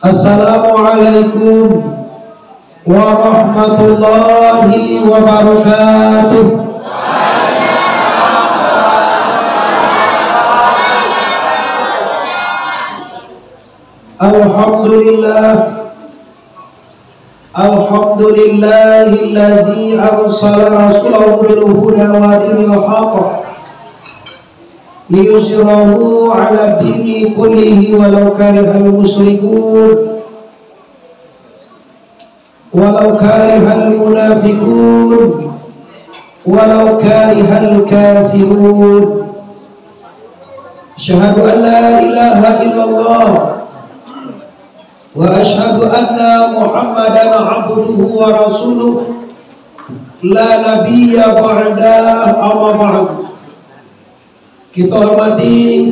Assalamualaikum warahmatullahi wabarakatuh. Alhamdulillahillazi arsala rasulahu bil huda wa dinil haqq liyuzhirahu 'ala dini kullihi walau karihal musyrikun walau karihal munafiqun walau karihal kafirun. Asyhadu an la ilaha illallah wa asyhadu anna Muhammadan abduhu wa rasuluh la nabiyya ba'da amma ba'du. Kita hormati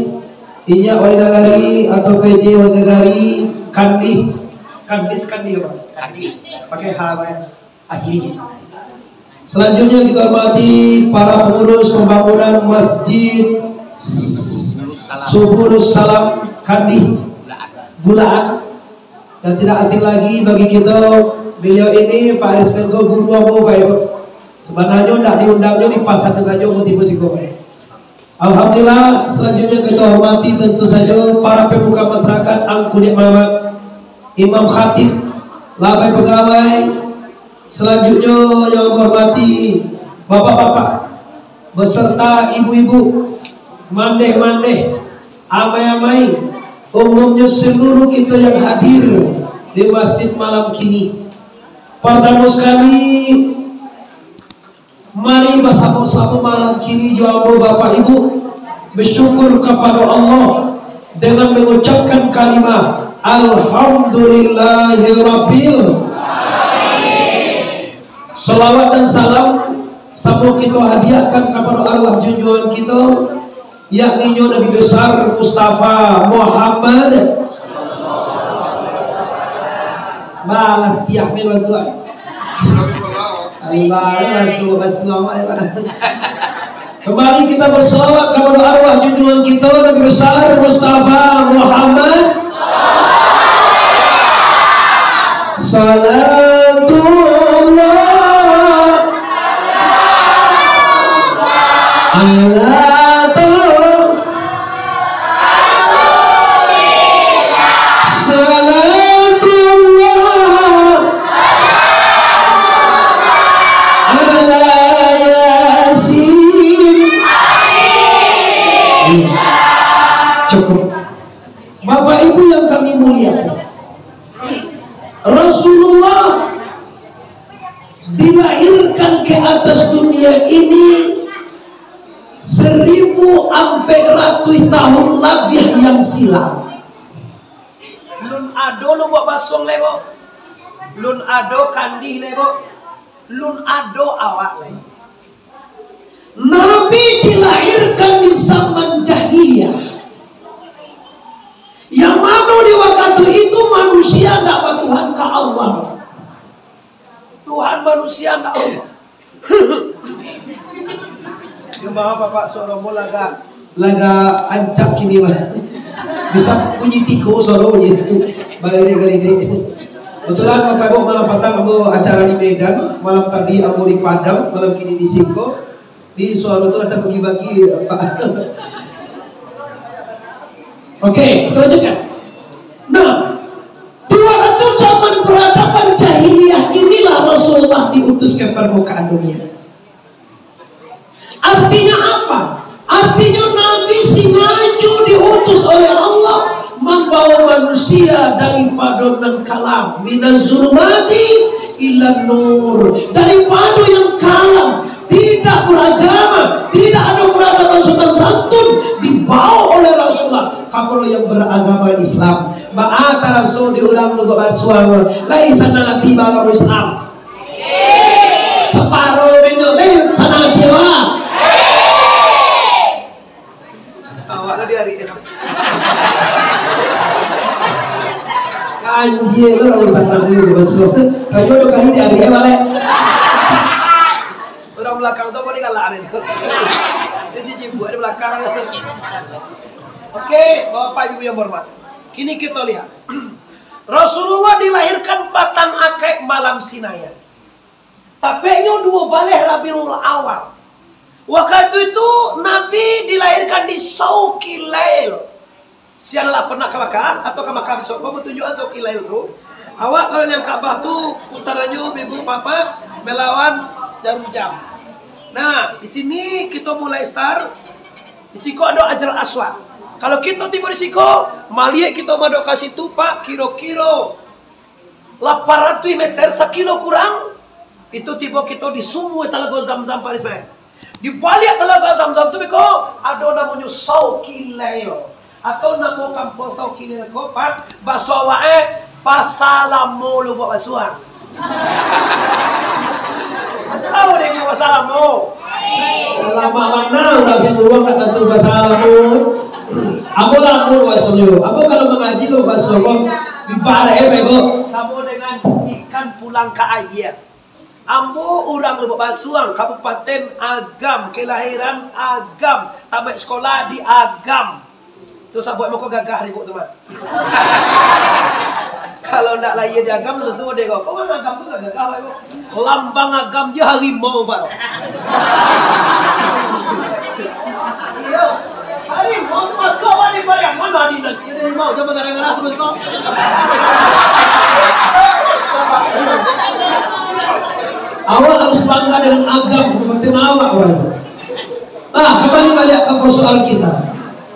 Inyak Wali Nagari atau PJ Wali Nagari Kandi apa? Kandi pakai H ya asli. Selanjutnya kita hormati para pengurus pembangunan Masjid Subulus Salam Kandi Bulaan. Dan tidak asing lagi bagi kita, beliau ini Pak Aris Menko guru apa Pak Ibu. Sebenarnya tidak diundangnya di pas satu saja motivasi kau. Alhamdulillah. Selanjutnya kita hormati tentu saja para pemuka masyarakat Angkunik Mamat, Imam Khatib, Labai Pegawai. Selanjutnya yang menghormati bapak-bapak beserta ibu-ibu, mandeh-mandeh, amai-amai, umumnya seluruh kita yang hadir di masjid malam kini. Pertama sekali, mari bersama-sama malam kini jawab Bapak Ibu bersyukur kepada Allah dengan mengucapkan kalimat Alhamdulillahirabbil alamin. Salawat dan salam sama kita hadiahkan kepada arwah junjungan kita, yakni Nabi besar Mustafa Muhammad malah tiap minggu tuan. Kembali kita bersolawat kepada arwah junjungan kita Nabi besar Mustafa Muhammad. Salatullah ala cukup. Bapak Ibu yang kami muliakan, Rasulullah dilahirkan ke atas dunia ini 1400 tahun lebih yang silam. Lun ado lu buat basuang lebo, lun ado kandi lebo, lun ado awak lebo. Nabi dilahirkan di zaman jahiliyah, yang mana di waktu itu manusia tidak Tuhan ke Allah. Tuhan manusia tidak Allah. Cuma Bapak Soromo laga ancak kini mah. Bisa bunyi tiko Soromo itu. Balik-balik. Kebetulan Bapak Ibu malam petang aku acara di Medan, malam tadi aku di Padang, malam kini di Singko. Di Suara itu ada bagi-bagi Pak. Oke, kita lanjutkan. Nah, di waktu zaman peradaban jahiliyah inilah Rasulullah diutus ke permukaan dunia. Artinya apa? Artinya Nabi Singaju diutus oleh Allah membawa manusia daripada nan kalam, minaz zulumati ilan nur, daripada yang kalam, tidak beragama, tidak ada peradaban sopan santun, dibawa oleh Rasulullah kapal yang beragama Islam. Ma'ata rasul diulang lu basuang lai sana tiba Islam separuh minggu sana tiba awak di hari itu anjir lu harus sana tiba basuang kayu dua kali di hari ini balik orang belakang tuh boleh kalah itu cici buat di belakang. Oke, Bapak Ibu yang hormat, kini kita lihat Rasulullah dilahirkan patang akek malam Sinaya. Tapi nyo dua baleh Rabiul Awal. Waktu itu Nabi dilahirkan di Sauqil Lail. Siang lah pernah ke Makkah atau ke Makkah besok? Kamu tunjukkan Sauqil Lail tuh. Awak kalau yang Ka'bah tuh putarannya ibu papa melawan jarum jam. Nah di sini kita mulai start. Di situ ada Hajar Aswad. Kalau kita tiba di situ, maliak kita madok ke situ pak, kilo-kilo 800 meter, sekilo kurang. Itu tiba kita di sumur Telaga Zam-Zam Paris Bay. Di balik Telaga Zam-Zam itu ada namanya Sauqil Lail. Atau nama kampung Sauqil Lail ko pak, bahasa wae pasalamu lu buat basuhan. Tahu deh yang pasalamu? Lama mana udah sih beruang nak tentu pasalamu. Abo lamun wasoyo. Abo kalau mengaji lo wasoyo di bare bego sama dengan ikan pulang ke air. Ambo orang Lubuk Basuang, Kabupaten Agam, kelahiran Agam, tamat sekolah di Agam. Terus abang mau gagah ribut teman. Kalau ndak lahir di Agam tentu dia kau. Kau kan Agam tu gagah ibu. Lambang Agam dia harimau baru. Iya. Harimau masuk di barang mana di nanti. Jadi mau coba gara-gara tu masuk. Awak harus bangga dengan Agam Kabupaten awak. Nah, kembali balik ke persoalan kita.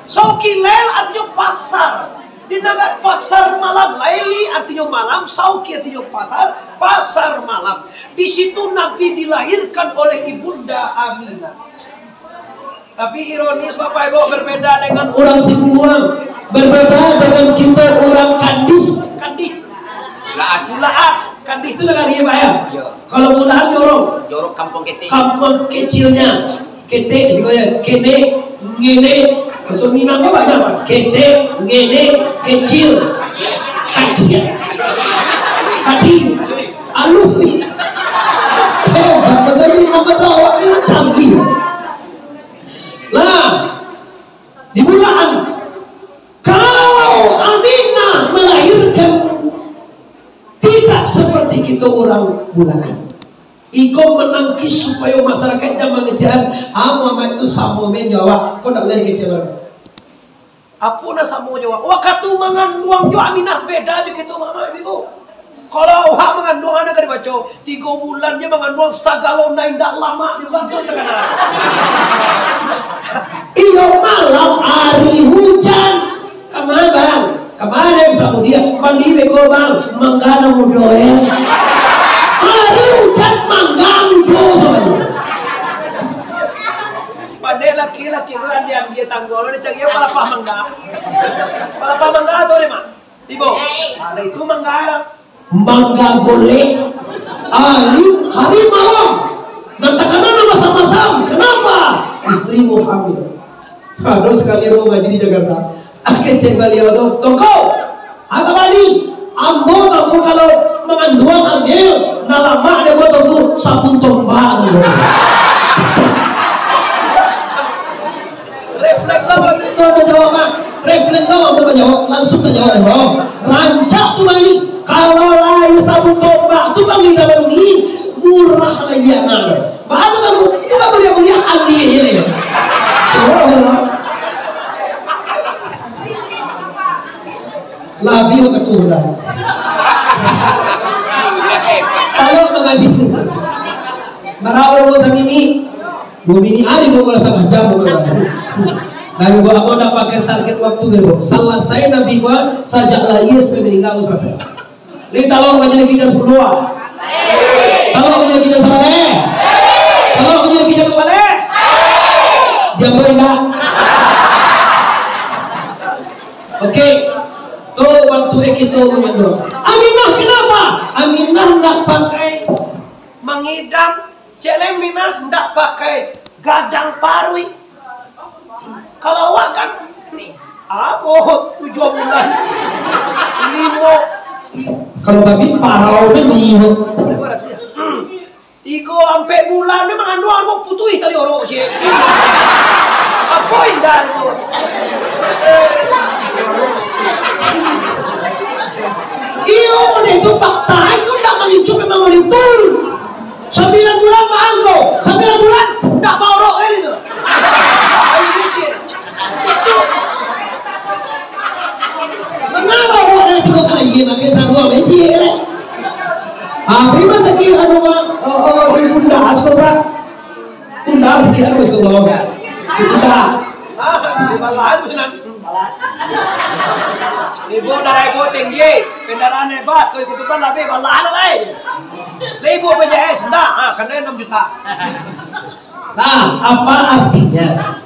Sauqil Lail artinya pasar. Di negara pasar malam, Laili artinya malam, Sauqi artinya pasar, pasar malam. Di situ Nabi dilahirkan oleh ibunda Aminah. Tapi ironis Bapak Ibu, berbeda dengan orang Sibuang, berbeda dengan kita orang Kandis, Kandih, Bulaat, Kandih itu negara dia Pak ya. Kalau Bulaat jorok kampung kete, kampung kecilnya, kete sih kene, ngene. Bahasa Minangnya banyak pak, kete, ngene, kecil, kacil, kadi, aluh. Bahasa Minang Jawa ini canggih. Lah, di bulan kalau Aminah melahirkan tidak seperti kita orang bulan. Iko menangkis supaya masyarakat zaman ngejalan Muhammad itu sama men Jawa. Kau tak boleh kecewa. Apa nak sama Jawa? Waktu mengandung jo Aminah beda je kita mama ibu. Kalau awak mengandung anak kan dibaca 3 bulan je mengandung sagalo naik dak lama juga tu terkena. Iyo malam hari hujan. Kemana bang? Kemana sama dia? Mandi beko bang. Menggana mudoe. Hari hujan manggang dosa dia. Pada laki-laki kan dia tanggul dia cari palapah mangga. Palapah mangga atau lima? Ibu. Ada itu mangga. Mangga golek. Hari malam. Nanti kanan nama sama-sama. Kenapa? Istrimu hamil. Aduh sekali rumah ngaji di Jakarta. Akhirnya cek beliau tu. Tunggu. Agak balik. Ambo tahu kalau mengandung hamil, nalama ada buat tahu sabun tombak. Refleks lah waktu itu menjawab, refleks lah waktu menjawab langsung terjawab bro. Rancak tu balik. Kalau lain sabun tombak tu bang tidak berungi murah lagi yang ada. Bahan tu kamu tu bang beri ahli ini. Labi keturun. Ayo mengaji. Marawal mo sa mini. Bumini ali mo kalau sama jam mo. Lalu gua aku dapat target waktu gitu. Selesai Nabi gua sajaklah yes meninggal selesai. Ini tolong menjadi kita semua. Tolong menjadi kita semua. Tolong menjadi kita kembali. Dia berendah. Oke. Tuh waktu kita mengandung. Aminah kenapa? Aminah tidak pakai mengidam. Aminah tidak pakai gadang parwi. Kalau awak kan apa 7 bulan 5. Kalau babi parau ni Iko sampai bulan ni mengandung aku putui tadi orang je. Apa indah itu? Iyo itu fakta itu tidak mengicu memang monitor. 9 bulan manggo, 9 bulan tidak mau rok itu. Ini sih. Itu. Mengapa orang itu kena iya makai sarua meci ya? Abi masa ki anu ibunda askora. Bunda siki anu askora. Bunda. Di balahan benar. Ibu darah ibu tinggi, kendaraan hebat, kau ikutan lebih balahan lagi. Ibu PJS, nah, karena 6 juta. Nah, apa artinya?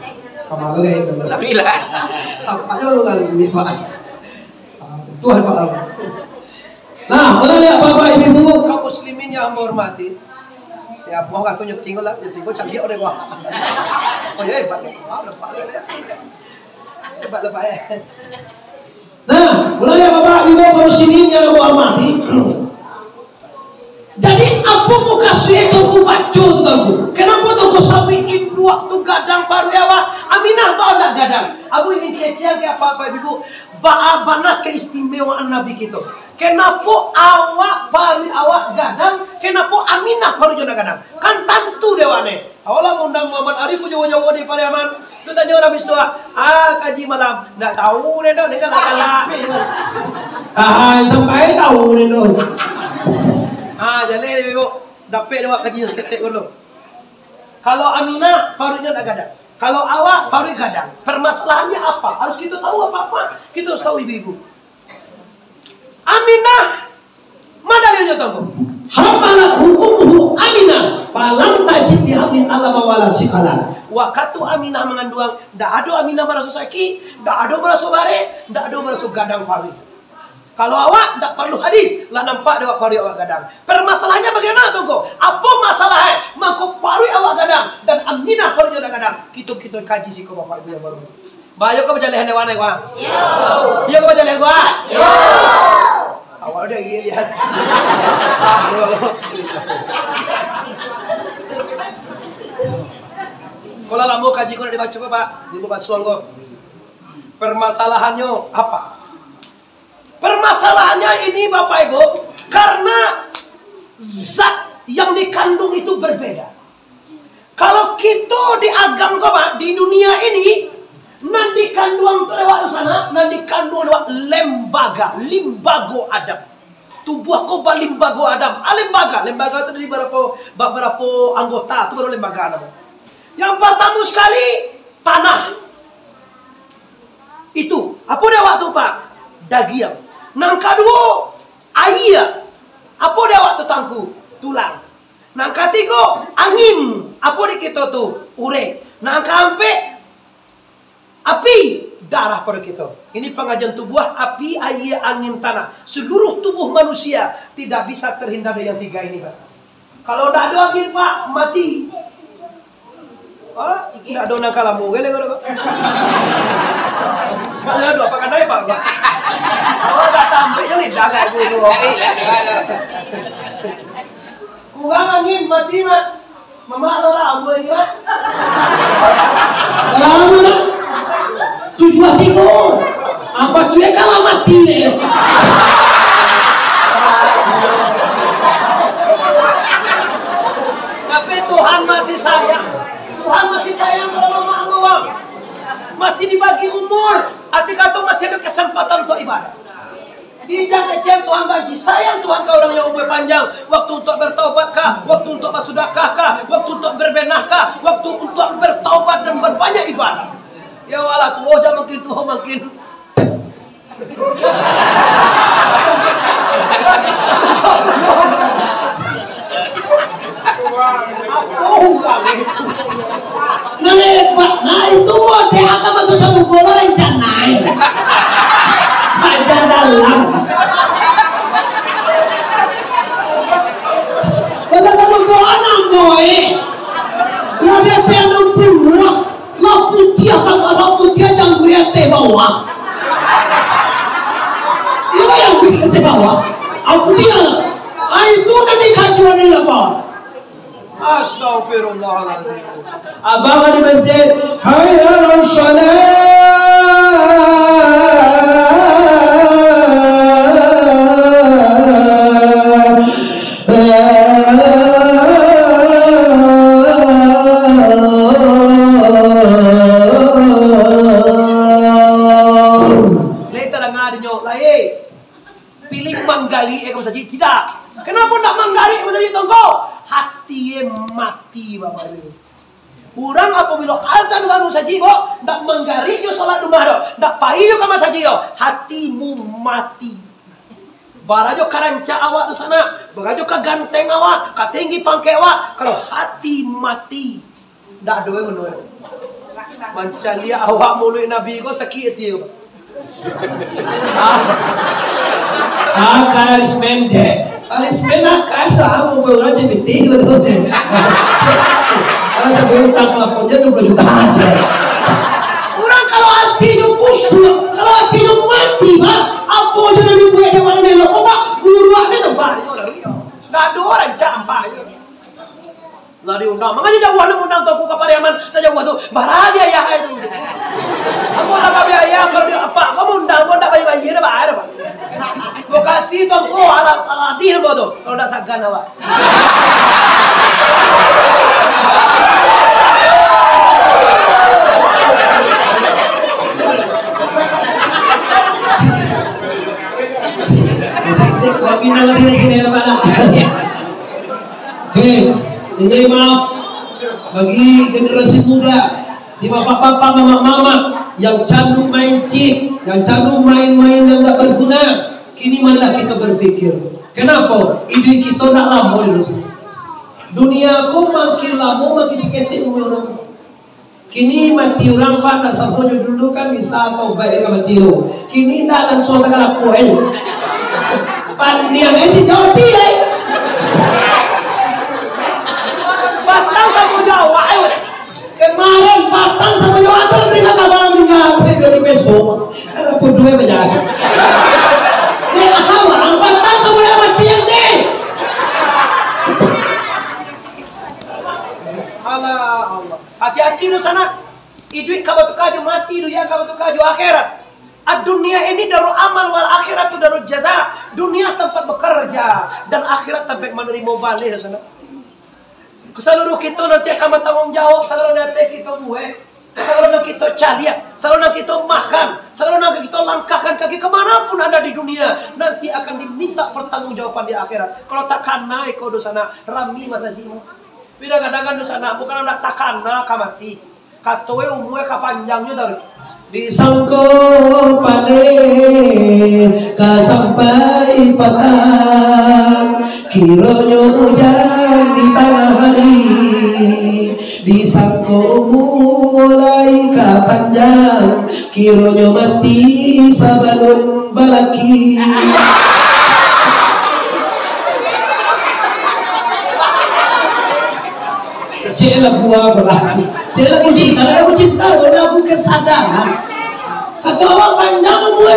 Kamu kayak itu. Tapi lah. Apa aja lu nggak duit Pak? Tuhan Pak Allah. Nah, mana lihat Bapak Ibu, kaum muslimin yang hormati. Siapa mau aku nyeting lah, nyeting kau canggih oleh gua. Oh ya hebat ya, lepas ya. Hebat lepas ya. Nah, mana lihat Bapak Ibu kaum muslimin yang hormati. Jadi apa muka suye tunggu baca tu tangku? Kenapa tunggu sampaiin waktu gadang baru awak? Aminah bawa nak gadang. Abu ini kecil ke apa ibu? Bagaimana keistimewaan Nabi kita? Kenapa awak baru awak gadang? Kenapa Aminah baru jodoh gadang? Kan tentu dewane. Awalnya undang Muhammad Arif jauh-jauh di Pariaman. Tu tanya orang Biswa, kaji malam. Tak tahu ni dah, dengan kalah. Sampai tahu ni dah. Jalan ni ibu, dapat dia buat kaji ketik dulu. Kalau Aminah, barunya nak gadang. Kalau awak, baru gadang. Permasalahannya apa? Harus kita tahu apa-apa. Kita harus tahu ibu-ibu. Aminah, mana dia tahu? Hamalat hukumhu Aminah, falam tajid dihamli alam wala sikalan. Waktu Aminah mengandung, tak ada Aminah merasa sakit, tak ada merasa bare, tak ada merasa gadang pari. Kalau awak tak perlu hadis, lah nampak dia pari awak gadang. Permasalahannya bagaimana tunggu? Apa masalahnya? Maka pari awak gadang dan Aminah pari jodoh gadang. Kita kaji sih kau bapak ibu yang baru. Bayo kau berjalan hewan gua. Yo. Iya kau berjalan gua. Yo. Awak udah gini lihat. Kalau lama kaji kau dibaca pak, dibaca suang kau. Permasalahannya apa? Permasalahannya ini Bapak Ibu, karena zat yang dikandung itu berbeda. Kalau kita di agam Pak, di dunia ini, nanti kandung lewat sana, nanti kandung lewat limbago Adam. Tubuh kau limbago Adam. Lembaga itu dari beberapa anggota, itu baru lembaga Adam. Yang pertama sekali tanah. Itu apa dia waktu Pak? Daging. Nang kedua air. Apa dia waktu tangku? Tulang. Nang ketiga angin. Apa di kita tu? Ure. Nang keempat api, darah pada kita. Ini pengajian tubuh api, air, angin, tanah. Seluruh tubuh manusia tidak bisa terhindar dari yang tiga ini Pak. Kalau tidak ada angin Pak, mati. Tidak ada nang kalamu kan? Kalau ada apa kan Pak? Kalau tak tampaknya ni dah kayak guru. Kurang angin mati mak. Mama ada rabu ni mak. Rabu nak. Tujuh tiga. Apa tu ya kalau mati ni? Tapi Tuhan masih sayang. Tuhan masih sayang kalau mama masih dibagi umur. Arti kata masih ada kesempatan untuk ibadah. Tidak kecil Tuhan bagi. Sayang Tuhan kau orang yang umur panjang. Waktu untuk bertaubat kah? Waktu untuk bersedekah kah? Waktu untuk berbenah kah? Waktu untuk bertaubat dan berbanyak ibadah. Ya Allah tua jangan makin tua makin. Nah itu mau dia akan masuk sama bola rencana aja dalam kalau bola boy lah dia pengen pulang lah putih jangan gue teh bawah itu yang gue teh bawah aku dia itu nanti kajuan ini apa. Astagfirullahaladzim. Abang di masjid, hayya ala salat. mati Bapak Ibu. Urang apabila azan kamu sajibo, ndak menggariyo salat dumado, ndak paiyo kama sajiyo, hatimu mati. Barajo karanca awak di sana, barajo ka ganteng awak, ka tinggi pangke awak, kalau hati mati, ndak doe ngono. Mancalia awak mulu nabi ko sakit dia. Karismen je, karismen nak dah, mau berorang cemiti gitu je. Karena sampai utang pelapornya 20 juta aja. Orang kalau hatinya busuk, kalau hatinya mati, Pak, apa aja dari buaya di mana dia kok Pak, buruannya tempat. Nggak ada orang campah aja. Nggak diundang, makanya jauh ada undang toko Kapariaman, saya jauh tuh, barabi ayah itu. Kamu tak barabi ayah, kalau dia apa, kamu undang, mau tak bayi-bayi ada Pak. Gue kasih toko ala dir bodoh, kalau udah sagan apa. Oke, ini maaf bagi generasi muda, di bapak-bapak, mama-mama yang candu main chip, yang candu main-main yang tidak berguna. Kini marilah kita berpikir, kenapa hidup kita tidak lama di dunia? Dunia aku makin lama makin seketik umur orang. Kini mati orang Pak, tak sampai dulu kan bisa atau baik mati lo. Kini tak langsung tak laku Pandiang aja jauh pilih. Batang sama Jawa. Kemarin Batang sama Jawa antara terima kabar meninggal di Facebook. Kalau pun dua berjalan. Mereka orang Batang sama Jawa tiang deh. Allah. Hati-hati lu sana. Idui kabar tukaju mati lu ya kabar tukaju akhirat. Dunia ini darul amal wal akhirat itu darul jaza. Dunia tempat bekerja dan akhirat tempat menerima balik sana. Seluruh kita nanti akan bertanggung jawab. Seluruh nanti kita buat, seluruh nanti kita cari, seluruh nanti kita makan, seluruh nanti kita langkahkan kaki kemanapun ada di dunia. Nanti akan diminta pertanggungjawaban di akhirat. Kalau takkan naik kau di sana rami masa jiwa. Bila kadang-kadang di sana bukan nak takkan nak mati. Katoe umurnya kapanjangnya dari. Disangko panen kasampai patang kiranya hujan di tengah hari disangko mulai kapanjang kiranya mati sabalun balaki. Cek lagu apa? Cek lagu cinta, lagu kesadaran. Kata orang panjang umur,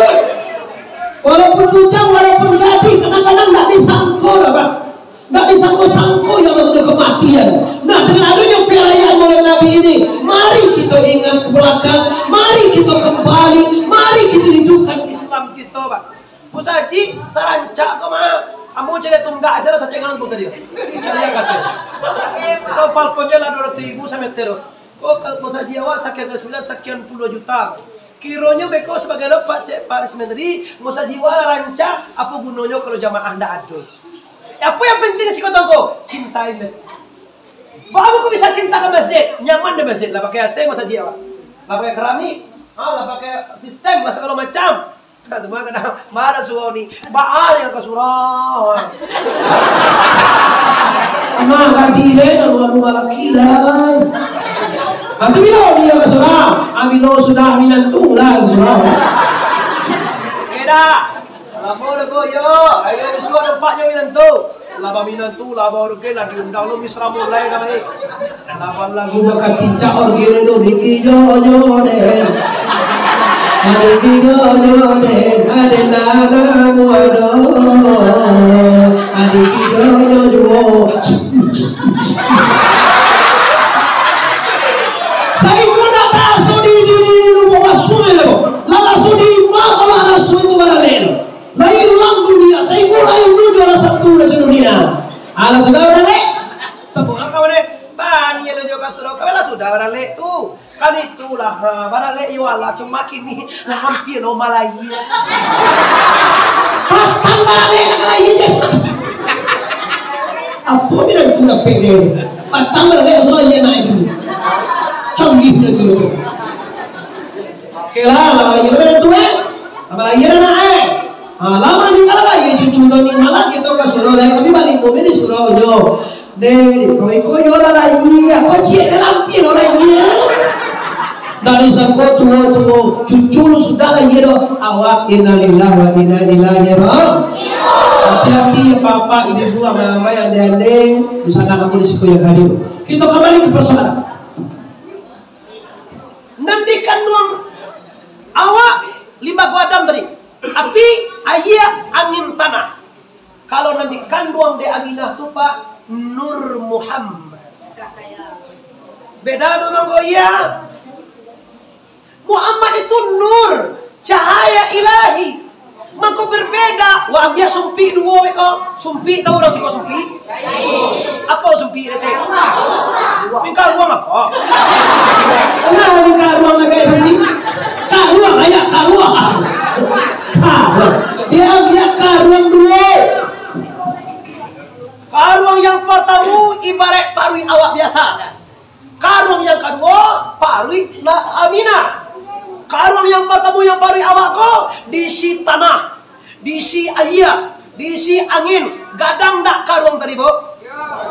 walaupun bujang, walaupun gadis, kadang-kadang tidak disangko, Pak. Tidak disangko-sangko yang namanya kematian. Nah, dengan adanya perayaan Maulid Nabi ini, mari kita ingat ke belakang, mari kita kembali, mari kita hidupkan Islam kita, Pak. Pusaji, sarancak kemana? Kamu jadi tunggak aja lah, tapi jangan lupa tadi. Cari kata. Kau falconnya lah 200.000 sampai terus. Kau pusaji awak sekian 90 juta. Kironya beko sebagai Pak Paris Menteri, pusaji awak rancak. Apa gunanya kalau jamaah anda ada? Apa yang penting sih kau tahu? Cintai masjid. Bapak kau bisa cinta ke masjid, nyaman di masjid. Lah pakai AC pusaji awak. Lah pakai keramik, lah pakai sistem, lah segala macam. Cuma kadang marah suruh ni, baal yang kesurau. Ama kadile dan lalu laki lah. Nanti bila dia kesurau, amilo sudah minantu lah kesurau. Keda, lapor yo, ayo suruh tempatnya minantu. Laba minantu, laba organ lah diundang lo misra mulai kami. Laba lagu bakat tincak organ itu dikijo deh. Adikijojoden adenana muado adikijojojo saya muda taso di bawa sungai lego lala sudi ma lala sungai baralero lain ulang dunia saya mulai juara satu di dunia ala sudah barale sebuah kawan bani yang juga sudah kawala sudah barale tuh kan itulah barale iwala cuma kini lah hampir lo malai patang barale malai apa ni dah tu nak pede Pantang berlek soal iya naik ini. Canggih lagi. Oke lah, lama iya mana tuh lama iya naik. Lama nih kalau iya cucu kami malah kita ke Surau lah kami balik mobil di Surau jo. Deh, kau yo lah iya, kau cek lampi lo lah iya. Dari sangko tuh cucu lu sudah lagi do. Awak innalillahi wa inna ilaihi raji'un. Hati-hati papa, ibu, mama yang diandeng, busana kamu risiko yang hadir. Kita kembali ke persoalan. Nanti kandung awak lima guadam tadi. Api, ayah, angin tanah. Kalau nanti kandung de Aminah tuh Pak Nur Muhammad. Beda dulu kok ya. Muhammad itu nur, cahaya ilahi. Maka berbeda. Wah, dia sumpi dua beko. Sumpi tahu orang sih kok sumpi? Apa sumpi itu? Mingkal ruang apa? Enggak mingkal ruang lagi sumpi. Karuang aja, karuang. Dia karuang dua. Karuang yang pertama ibarat parwi awak biasa. Karuang yang kedua parwi Aminah. Karuang yang pertama yang parwi awak kok diisi tanah, diisi air, diisi angin. Gadang tak karuang tadi bu?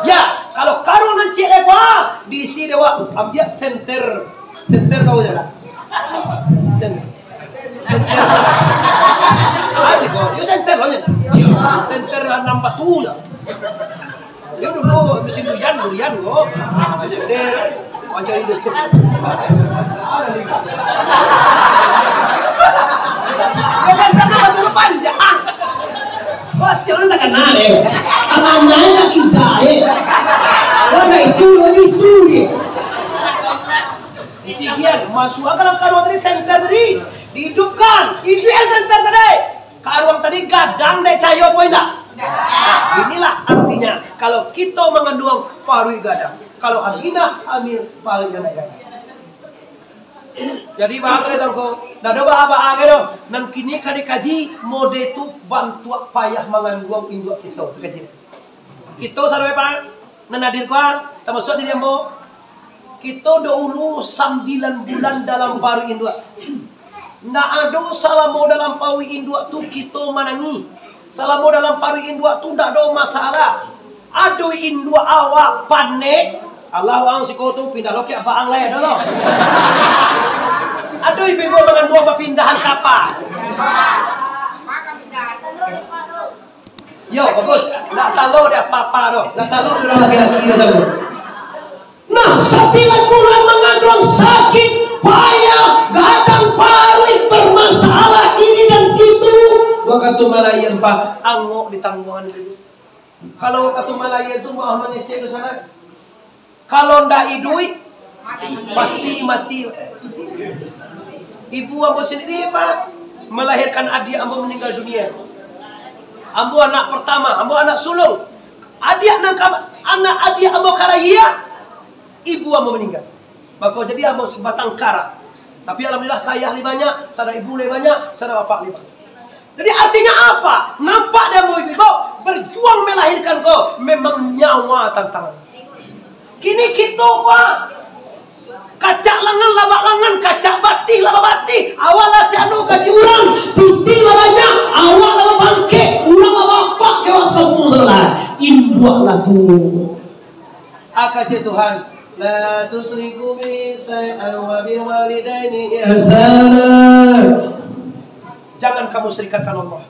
Ya, kalau karuang nanti lewa diisi dewa ambil senter tahu ya? Senter. Asik kok, yo senter loh nya. Senter nambah tu ya. Yo dulu mesin durian kok. Senter macam itu. Ya senter nambah tu panjang. Kok siapa tak kenal deh? Tangannya kita warna itu dia. Isian masuk akal karuang tadi senter tadi dihidupkan, itu yang senter tadi. Karuang tadi gadang deh cayo apa enggak? Nah, inilah artinya kalau kita mengandung parui gadang, kalau Aminah ambil parui gadang. Jadi bahagia tangko, nado bahagia do. Nan kini kali kaji mode tu bantu payah mengandung induk kita kaji. Kita sampai pak, nenadir kuat, termasuk di demo. Kita dahulu 9 bulan dalam paru induk. Nggak ada salamo dalam paru induk tu kita menangi. Salamo dalam paru induk tu nggak ada masalah. Aduh induk awak panik. Allah wang si kotu pindah loki apa ang lain dulu. Aduh ibu dengan dua perpindahan kapal. Yo bagus. Nak tahu dia papa doh. Nak tahu dia laki-laki dia tahu. Nah, 9 bulan mengandung sakit, payah, gadang parui, bermasalah ini dan itu. Waktu Malaya Pak, angok di tanggungan itu. Kalau waktu Malaya itu Muhammad ngecek di sana. Kalau ndak idui, pasti mati. Ibu ambo sendiri Pak melahirkan adik ambo meninggal dunia. Ambo anak pertama, ambo anak sulung. Adik ambo kalaya. Ibu ambo meninggal. Maka jadi ambo sebatang kara. Tapi alhamdulillah saya lebih banyak, sada ibu lebih banyak, sada bapak lebih banyak. Jadi artinya apa? Nampak dia mau ibu berjuang melahirkan kau, memang nyawa tantangan. Kini kita Pak kacak lengan labak lengan, kacak bati labak bati. Awalah si anu kaji urang, piti labanya, awak labak bangke, urang labak pak kewas kampung sebelah. Induaklah tuh. Akaje Tuhan. La tusriku bi syai'an wa bil walidaini ihsana. Jangan kamu serikatkan Allah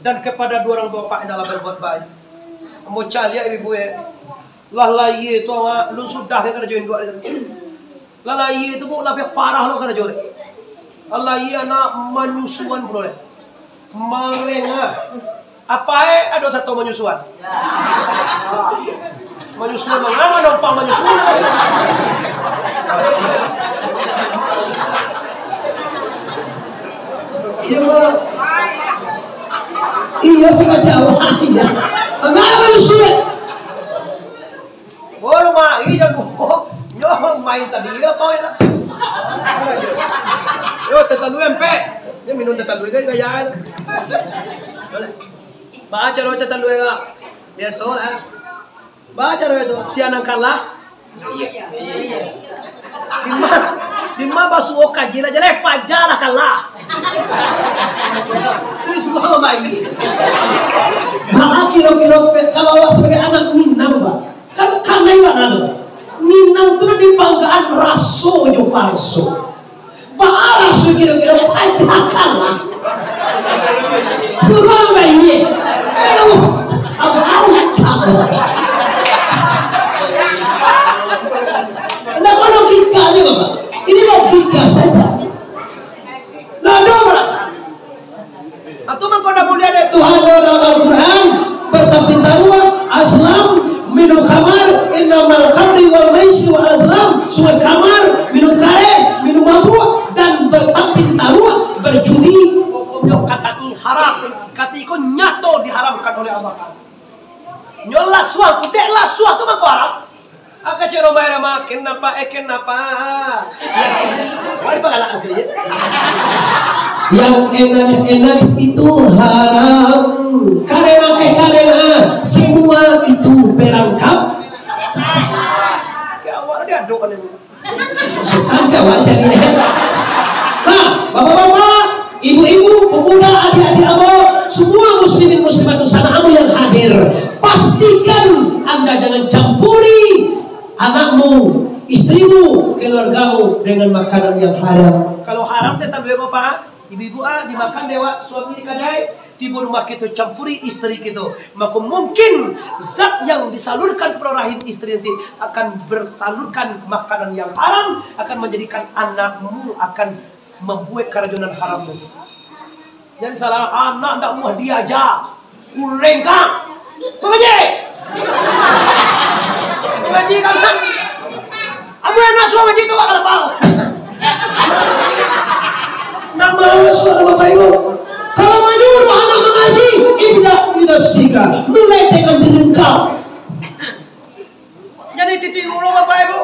dan kepada dua orang tua pak adalah berbuat baik. Kamu calia ibu ya. Lah layi itu awak lu sudah ke kerjain dua itu. Lah layi itu bu lebih parah lo kerja oleh. Layi anak menyusuan boleh. Melengah. Apa ada satu menyusuan? Menyusul mengapa numpang menyusul? Iya Pak. Iya tinggal jawab iya. Mengapa menyusul? Boleh mah iya bohong. Nyong main tadi apa ya? Yo tetalu empe. Dia minum tetalu kan gaya. Baca lo tetalu ya. Dia soal. Baca itu siang kalah Lima basuh kaji aja leh pajar lah kalah. Terus gua bayi. Maka kira-kira kalau sebagai anak Minang, Pak, kan karena iwan itu, Pak. Minang itu dibanggaan raso jo palsu. Pak raso kira-kira pajar kalah. Suruh bayi. Apa nah, logikanya Bapak, ini logika saja. Lalu merasa atau mengkoda mulia dari Tuhan dalam Al-Quran bertapin taruh aslam minum khamar innamal khamri wal maisir wal aslam suat kamar minum kare minum mabuk dan bertapin taruh berjudi pokoknya katai haram kata ikut nyato diharamkan oleh Allah. Nyolah suatu deklah suatu mako haram. Aka cero bayar makin kenapa wali pengalaman sekali yang enak-enak itu haram karena semua itu berangkap kawan dia doa ini setan kawan jadi nah bapak-bapak ibu-ibu pemuda adik-adik abo semua muslimin muslimat sana abo yang hadir pastikan anda jangan campuri anakmu, istrimu, keluargamu dengan makanan yang haram. Kalau haram tetap bego Pak, ibu-ibu dimakan dewa suami kadai di rumah kita campuri istri kita, maka mungkin zat yang disalurkan ke rahim istri nanti akan bersalurkan makanan yang haram, akan menjadikan anakmu akan membuat keracunan harammu. Jadi salah anak ndak mau diajak, kurengkang, mengaji. Ngaji kan? Aku yang nasuh ngaji itu bakal apa? Nama suara Bapak Ibu. Kalau menyuruh anak mengaji, ibda binafsika, mulai dengan diri engkau. Jadi titik dulu Bapak Ibu.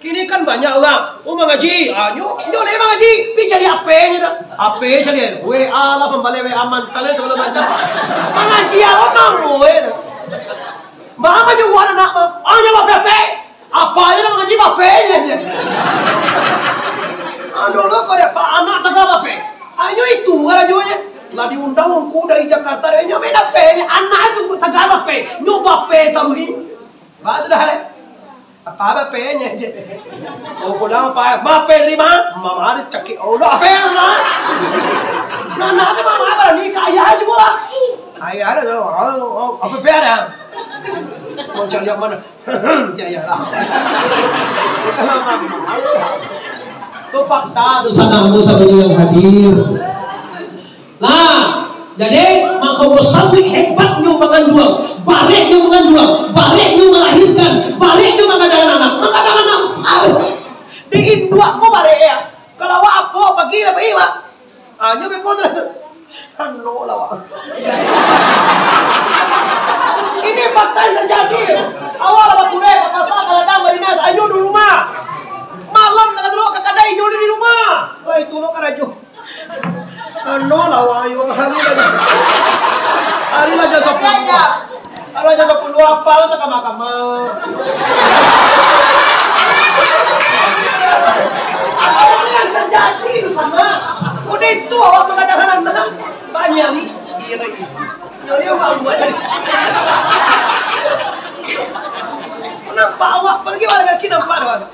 Kini kan banyak orang, mengaji, nyok leh mengaji, pi cari HP-nya dah. HP cari WA lah, pembalik WA mantan segala macam. Mengaji apa namu itu? Mama juga anak hanya bape apa aja nak ngaji bape aja. Aduh lo kau ada pak anak tegak bape. Ayo itu kan aja. Lah diundang aku dari Jakarta dia nyampe bape. Anak itu tegak bape. Nyo bape taruhi. Bah sudah le. Apa bape nya aja. Oh pulang apa? Bape terima. Mama ada cekik. Oh lo apa lah? Nah ada mama berani kaya juga lah. Ayah ada tu. Apa ada? Mau cari yang mana? Jaya lah. Kalau mama, tu fakta tu sana yang hadir. Nah, jadi maka musawwir hebatnya mengandung, baliknya mengandung, baliknya melahirkan, baliknya mengadakan anak. Di Indo aku balik ya. Kalau apa pagi lah bagi pak. Hanya berkau terus. Anu lawak. Ini fakta yang terjadi. Awal apa kure, apa pasal kalau dah berinas, ayo di rumah. Malam nak dulu ke kadai ayo di rumah. Wah itu lo karajo. Anu lawak ayo hari lah jasa puluh. Kalau jasa puluh apa lo tak kama-kama. Apa yang terjadi di sana? Udah itu awak mengadakan anak banyak nih. Iya mau buat tadi. Kenapa awak pergi warga kita nampak doang?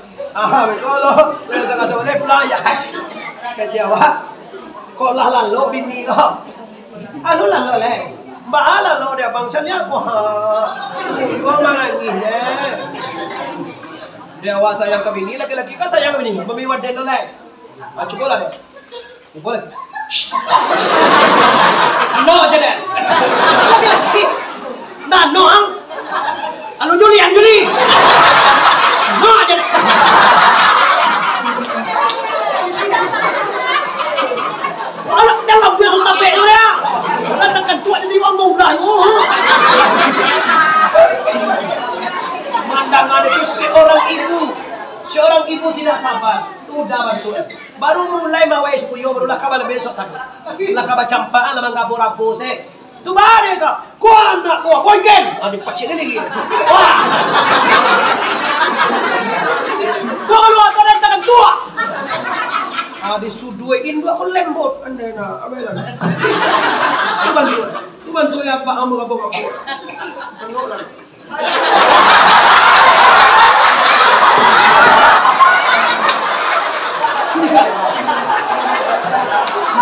Kalau saya sama dia pulang ya. Kerja awak. Kok lah lalu bini kok. Anu lalu leh. Mbak lalu dia bangsalnya kok. Kok mana ni dia awak sayang ke bini, laki-laki kan sayang ke bini. Membiwat dia leh. Cukup lah dia. Boleh. No aja deh. Laki-laki. Nah, no ang. Anu Juli. No aja deh. Kalau dalam dia suka pedo ya. Katakan tua jadi orang muda. Pandangan itu seorang ibu tidak sabar. Udah bantu. Baru mulai mawai suyo barulah kabar besok kan. Lah kabar campaan lah manggapo-rapo se. Tu bare ka. Ko anak ko boyken. Adi pacik ni lagi. Wah. di sudue Indo aku lembut anda na abelan. Bantu ya Pak kamu kapok. Tengoklah.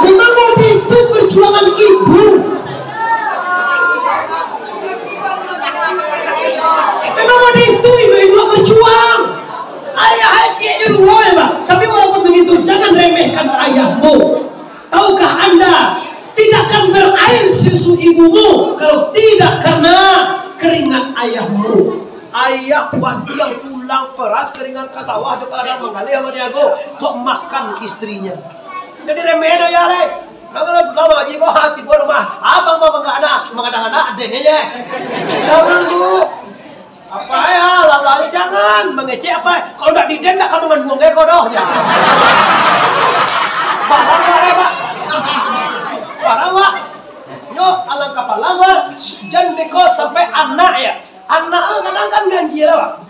Memang itu perjuangan ibu. Memang itu ibu-ibu berjuang. Ayah haji iruh ya Pak. Tapi walaupun begitu jangan remehkan ayahmu. Tahukah Anda tidak akan berair susu ibumu kalau tidak karena keringat ayahmu. Ayah pagi yang pulang peras keringat ke sawah itu kadang mengalir sama dia kok makan istrinya. Jadi remedo ya le. Lama haji kok hati gua rumah. Abang mau mengadang-adang adeknya. Jangan lu. Apa ya lalai jangan mengecek apa. Kalau tidak diden tak kamu menbuang ke kodoh ya. Barang Pak. Barang Pak. Yo alangkah palangwa dan beko sampai anak ya. Anak kadang kan ganjil Pak.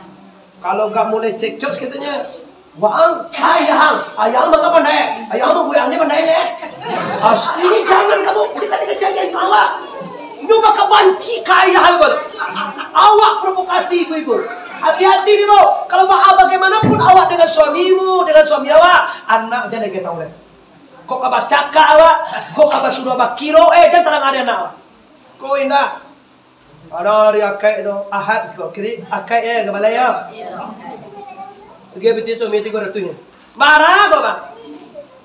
Kalau nggak mulai cekcok katanya. Wang, ayah mah pandai, ayah mah buyangnya pandai deh. Ini jangan kamu, ini kan kejadian awak. Nyoba kebanci kaya begitu. Awak provokasi ibu-ibu. Hati-hati nih bu. Kalau bagaimanapun awak dengan suamimu, dengan suami awak, anak jangan kita tahu deh. Kok kabar cakap awak, kok kabar sudah bakiro, jangan terang ada anak awak. Kau indah. Ada hari akai itu ahad sih kok kiri akai kepala ya. Dia betul suami 300-nya. Marah kok Pak?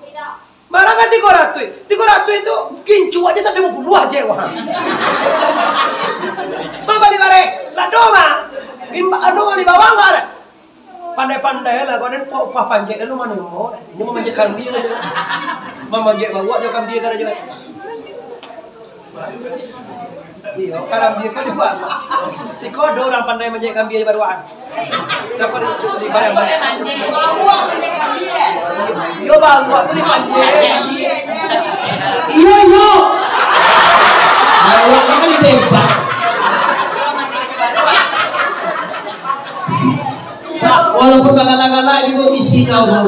Tidak. Marah kan 300. 300 itu gincu aja 150 aja wah. Mama di bare, lado mah. Ado di bawah mah ada. Pandai-pandai lah kau dan papa panjat lu mana mau. Ini mau manjat kambing aja. Mama manjat bawa aja kambing kan aja. Iya, karang dia kan dibuat. Si kau ada orang pandai manjat kambing aja baruan. Tak kau di barang-barang. Bawa manjat kambing. Yo bawa tu di panjat. Iya yo. Awak kan di tembak. Walaupun galak-galak itu isinya Allah.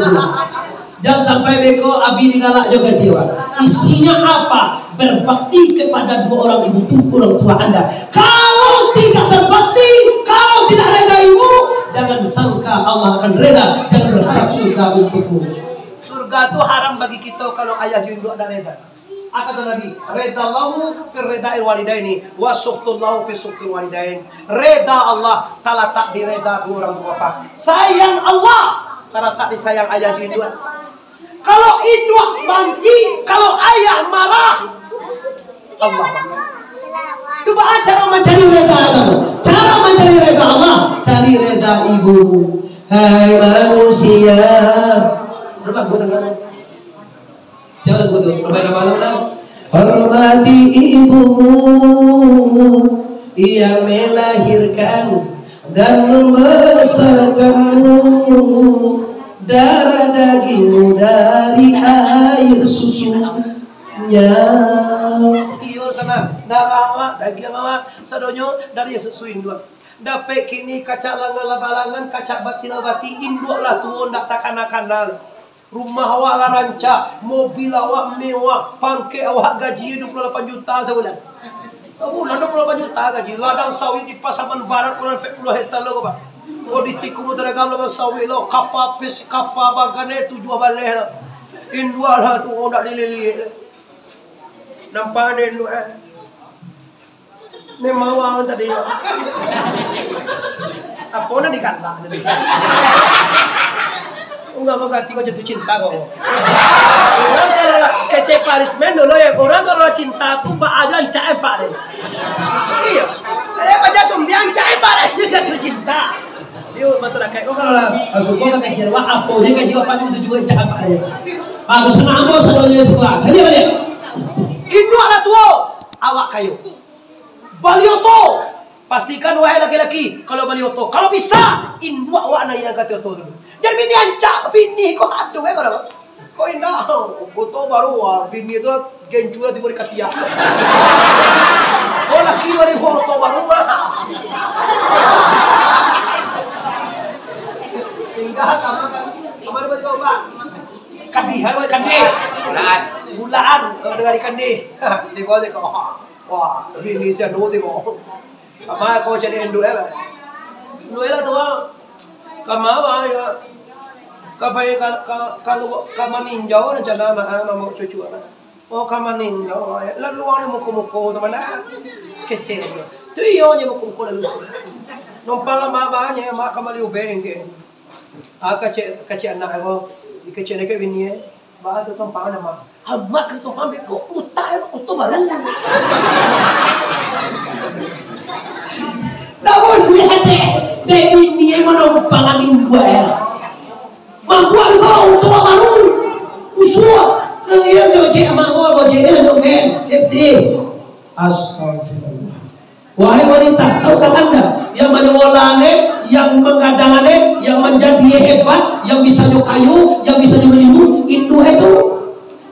Jangan sampai beko abi digalak juga jiwa. Isinya apa? Berbakti kepada dua orang ibu tunggu orang tua Anda. Kalau tidak berbakti, kalau tidak reda ibu, jangan sangka Allah akan reda. Jangan berharap surga untukmu. Surga itu haram bagi kita kalau ayah ibu ada reda. Kata Nabi, reda lahu fir reda'il walidaini wa suhtullahu fi suhtul walidain. Reda Allah tak direda dua orang tua bapak. Sayang Allah tak disayang ayah ibu. Kalau induk banci, kalau ayah marah, Allah. Coba cara mencari reda kamu. Cara mencari reda Allah, cari reda ibu. Hai manusia. Berapa gua dengar? Siapa lagu itu? Hormati ibumu yang melahirkan dan membesarkanmu, darah dagingmu dari air susunya. Iyo sana darah awak, daging awak, sadonyo dari susuin dua. Dapat kini kaca langan kaca batil induk lah tuh ndak takana-kana. Rumah awak lah rancak, mobil awak mewah, pangke awak gaji 28 juta sebulan. Sebulan 28 juta gaji. Ladang sawit di Pasaman Barat kurang 40 hektar lo Pak. Oh di tiku muteragam lo sawit lo, kapal pes kapal bagane 7 balai lo. Indua lah tu nak dilili. Nampak ada indua. Ni mawang tadi. Apa nak dikalak tadi? Enggak kau ganti kau jatuh cinta kau. Orang kalau kecek parismen dulu ya. Orang kalau cinta tuh pak aja cai pak deh. Iya. Baca sumbiang cai pak deh dia jatuh cinta. Yuk masyarakat kau kalau suka kan kecil wah apa dia kaji apa itu juga cai pak deh. Aku senang aku sebelumnya sekolah. Jadi apa dia? Indo anak tua awak kayu. Balioto pastikan wahai laki-laki kalau balioto kalau bisa Indo awak naya kata itu dulu. Jangan bini ancak, bini kok aduh kau kau indah, foto baru bini itu gencur di bawah katia. Oh laki bari foto baru mah. Sehingga kamar baju kau Pak. Kandihan, kandi. Bulaan. Dengar kandi. Tengok. Wah, ini saya nuh tengok. Ama kau jadi endue lah. Endue lah tu. Kama ya. Kapai kalau kama ninjau dan cina mau cucu apa? Oh kama ninjau. Lalu orang muko tu mana? Kecil. Tu ionya muko lalu. Numpang mamanya mak kama liu beng ke. Kecil anak aku. Kecil nak bini bah tu tumpang nama. Mak tu tumpang beko mutai tu baru. Namun lihat deh bini mana numpanganin gua ya. Mampu kau tua baru usua yang jauh mampu bojeng nongken keti astagfirullah. Wahai wanita, tahukah anda yang menyolane, yang menggadangane, yang menjadi hebat, yang bisa kayu, yang bisa menimbun indu itu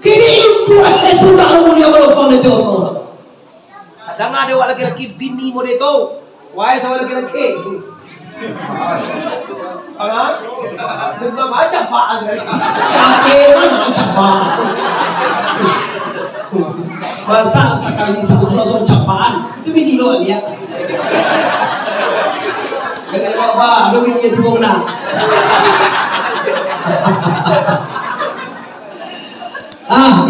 kini indu itu tak mulia melupakan itu Allah. Kadang ada orang laki-laki bini model itu wahai seorang laki-laki Alah, belum aja pak, kakek mana capaan? Masa sekali langsung capaan, itu bini lo lihat. Kalau apa, lo bini itu mana?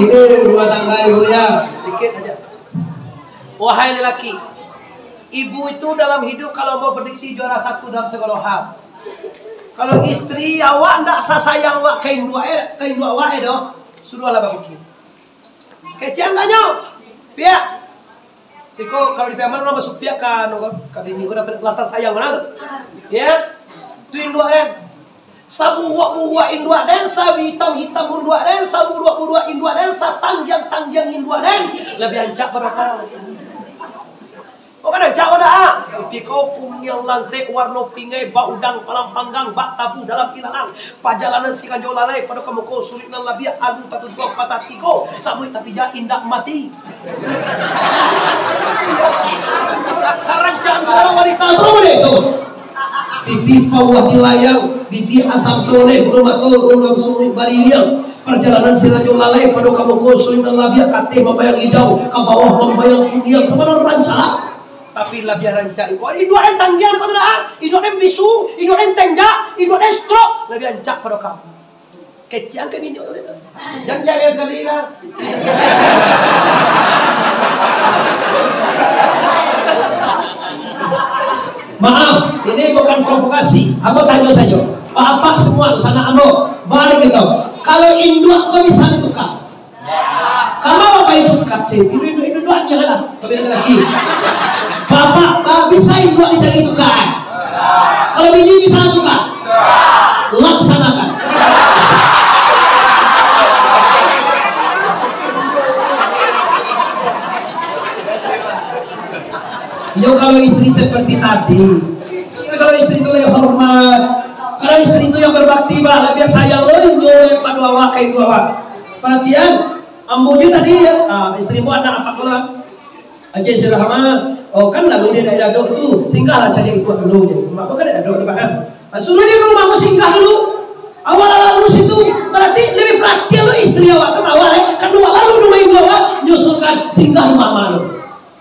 Ini rumah tangga ibu ya, sedikit aja. Wahai lelaki, ibu itu dalam hidup kalau mau prediksi juara 1 dalam segala hal. Kalau istri awak ndak sayang awak kain dua awak doh, suruhlah bagi. Kecil enggaknya? Pihak. Siko kalau di paman orang masuk pihak kan, kalau ini gua dapat lantas sayang mana tuh? Ya, tu indua kan. Sabu buah indua dan sabu hitam indua dan sabu buah indua dan tangjang indua dan lebih ancak berapa? Oh kan jauh dah. Pikau punyang lansek warna pingai bau udang palang panggang bak tabu dalam ilalang pajalanan singa jauh lalai pada kamu kau sulit nan labia alu tatu dua patah tiko samui tapi jah indak mati. Karancaan seorang wanita tu mana itu? Bibi pawah dilayang, bibi asam sore belum atau orang sungai bariliang. Perjalanan singa jauh lalai pada kamu kau sulit nan labia kate membayang hijau ke bawah membayang kuning sebenarnya rancak. Tapi labia rancak ibu. Ini dua yang tanggian kau dah. Ini dua yang bisu, ini dua yang tenjak, ini dua yang stroke. Labia rancak pada kamu. Kecil ke bini itu. Jangan jaga sekali lah. Maaf, ini bukan provokasi. Aku tanya saja. Bapak semua di sana amo balik gitu. Kalau induk kau bisa ditukar. Kalau apa itu kacau? Ini dua dia lah. Tapi lagi. Bapak bisa induk dicari tukar. Kalau bini bisa tukar. Laksanakan. Yo kalau istri seperti tadi, kalau istri itu yang hormat, kalau istri itu yang berbakti, bah lebih sayang lo pada awak kayak gua. Perhatian, amboju tadi ya, istrimu anak apa kalau aja sirahma, oh kan lalu dia dari dadok tu, singgahlah cari ikut dulu je. Mak kan ada dadok tu pak. Suruh dia ke rumahmu singgah dulu. Awal lalu situ berarti lebih perhatian lo istri awak tu awal kedua lalu rumah ibu awak nyusulkan singgah rumah malu.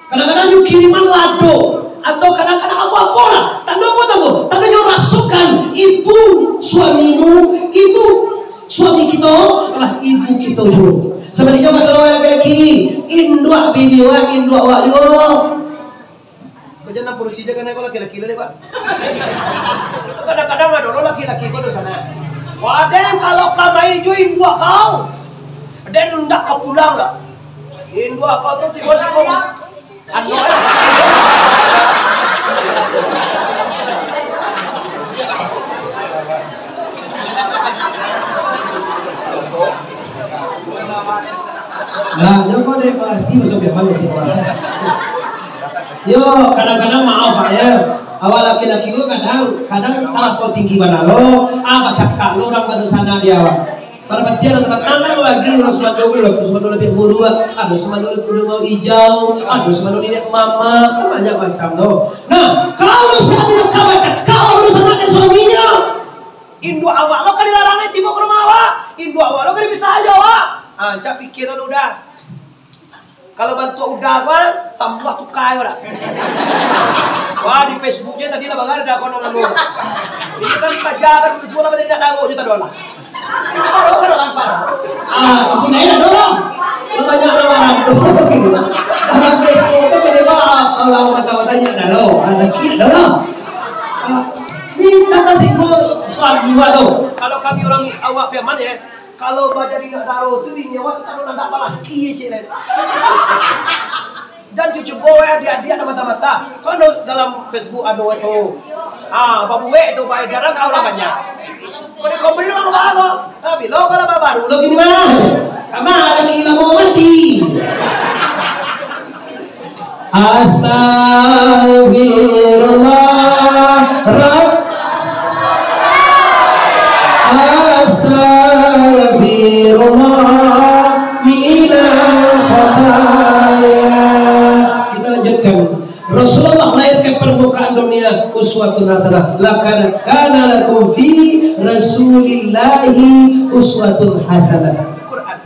Kadang-kadang you kiriman lado atau kadang-kadang apa-apa lah. Tanda rasukan ibu suamimu, ibu suami kita adalah ibu kita juga. Sebenarnya kalau laki-laki induk bini wa induk awak juga. Kau jangan polisi jangan kau laki-laki deh pak. Kadang-kadang ada orang laki-laki kau di sana. Wadah kalau kamai ju induk kau, dan hendak kau pulang lah. Induk kau tu tiba sekolah. Ano eh? Nah, jangan kau deh mengerti masuk biar malu tiap hari. Yo, kadang-kadang maaf pak ya. Awal laki-laki lo kadang kau tinggi mana lo? Baca kak lo orang pada sana dia. Perhatian sahabat anak lagi orang semua lebih buru, ada semua lebih mau hijau, ada semua lebih mama, kan banyak macam loh. Nah, kalau seandainya kau baca kau harus anak suaminya, Induk awak lo kan dilarang tiba ke rumah awak. Induk awak lo kan bisa aja awak. Cak pikiran udah. Kalau bantu udah apa, sambulah tuh kayo dah. Wah di Facebooknya tadi lah bagar ada konon lo. Ini kan kajaran Facebook apa tidak tahu juta dolar. Kalau saya lampar. Punya ini dorong. Banyak orang dorong begitu. Dalam Facebook itu beda Allah mata-matanya ada lo, ada kiri dorong. Ini kata simbol soal jiwa tuh. Kalau kami orang awak piaman ya. Kalau baca di daro tu di nyawa kita nak apa lagi je. Dan cucu boy dia ada mata-mata. Kalau dalam Facebook ada itu. Babu itu baik jarang kau lah banyak. Kau di kompeni orang baru. Tapi lo kalau baru lo gini mana? Kamu lagi mau mati. Astagfirullah Rabb. Astagfirullah minal khataya. Kita lanjutkan. Rasulullah melahirkan permukaan dunia uswatun hasanah. Kana lakum fi Rasulillahi uswatun hasanah. Quran.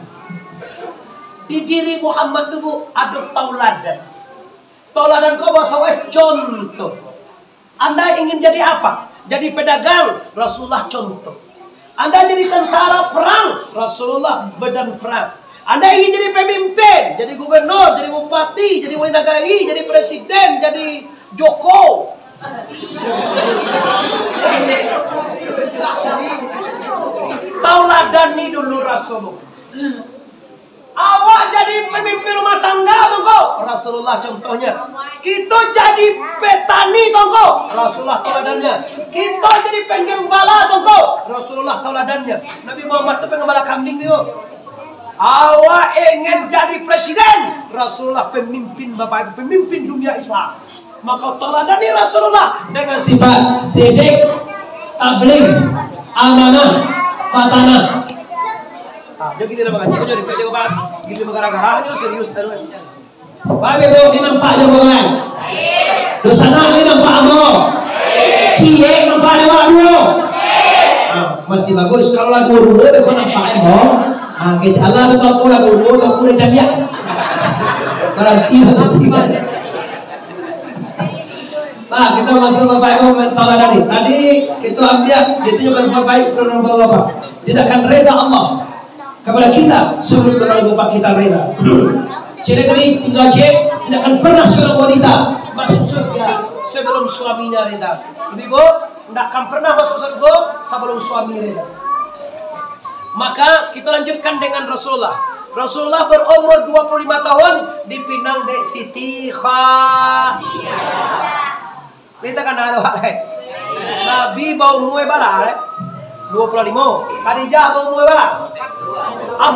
Di diri Muhammad itu ada tauladan. Tauladan kau bahasa contoh. Anda ingin jadi apa? Jadi pedagang, Rasulullah contoh. Anda jadi tentara perang, Rasulullah badan perang. Anda ingin jadi pemimpin, jadi gubernur, jadi bupati, jadi wali nagari, jadi presiden, jadi Joko. Tauladani dulu Rasulullah. Awak jadi pemimpin rumah tangga, tunggu. Rasulullah contohnya. Kita jadi petani, tunggu. Rasulullah tauladannya. Kita jadi penggembala, tunggu. Rasulullah tauladannya. Nabi Muhammad itu penggembala kambing nih. Awak ingin jadi presiden, Rasulullah pemimpin bapak, pemimpin dunia Islam. Maka tauladani Rasulullah dengan sifat sidik, tabligh, amanah, fatanah. Jadi gini nama ngaji, jadi video apa? Gini gara-gara aja serius terus. Pak Bebo, ini nampak aja boleh. Dosana ini nampak apa? Cie nampak dewa dulu. Masih bagus kalau lagu dulu, beko nampak apa? Kejalan atau aku lagu dulu, aku udah caliak. Berarti kan. Nah, kita masuk Bapak Ibu mental tadi kita ambil itu juga berbuat baik kepada Bapak. Tidak akan reda Allah kepada kita sebelum Bapak kita reda. Jadi tinggal cek, tidak akan pernah seorang wanita masuk surga sebelum suaminya reda. Ibu, tidak akan pernah masuk surga sebelum suami reda. Maka kita lanjutkan dengan Rasulullah. Rasulullah berumur 25 tahun dipinang di Siti Khadijah. Kita kan ada hal Nabi bau muai bala 25. Khadijah bau muai bala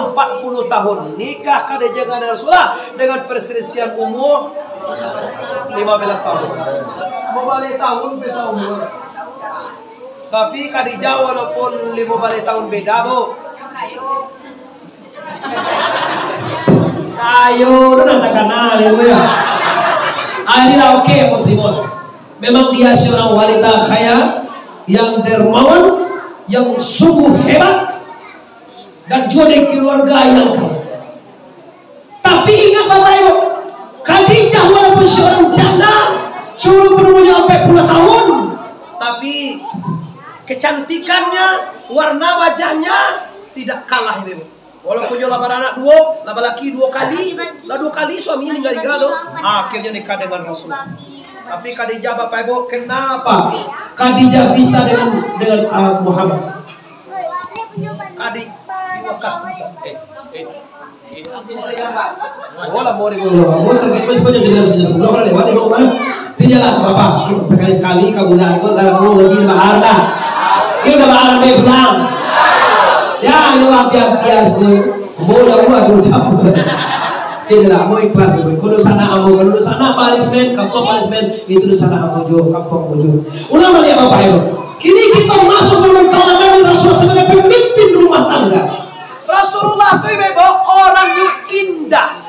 40 tahun. Nikah Khadijah dengan Rasulullah dengan perselisihan umur 15 tahun. Mau balik tahun bisa umur. Tapi Khadijah walaupun 15 tahun beda, Bu. Kayu itu nanti kenal ibu ya. Akhirnya oke aku terima. Memang dia seorang wanita kaya yang dermawan, yang sungguh hebat, dan juga dari keluarga yang kaya. Tapi ingat Bapak Ibu, Khadijah walaupun seorang janda, suruh berumurnya 40 tahun, tapi kecantikannya, warna wajahnya tidak kalah ibu. Walaupun dia labar anak dua, labar laki 2 kali, lah 2 kali suaminya meninggal tuh. Akhirnya nikah dengan Rasul. Tapi Khadijah Bapak Ibu, kenapa Khadijah bisa dengan Muhammad? Hola mau terkait masih banyak sudah orang lewat di rumah. Pinjalan Bapak, sekali-sekali kegunaan kau kalau mau ngaji bahar dah. Ini udah bahar deh pulang. Ya, itu bias gue. Mau yang gua 2 jam. Inilah mau ikhlas gue. Kalau sana amu, kalau sana parismen, kampung parismen itu di sana amu jo, kampung jo. Ulang kali ya Bapak Ibu. Kini kita masuk dalam teladan Rasul sebagai pemimpin rumah tangga. Rasulullah itu ibu orang yang indah,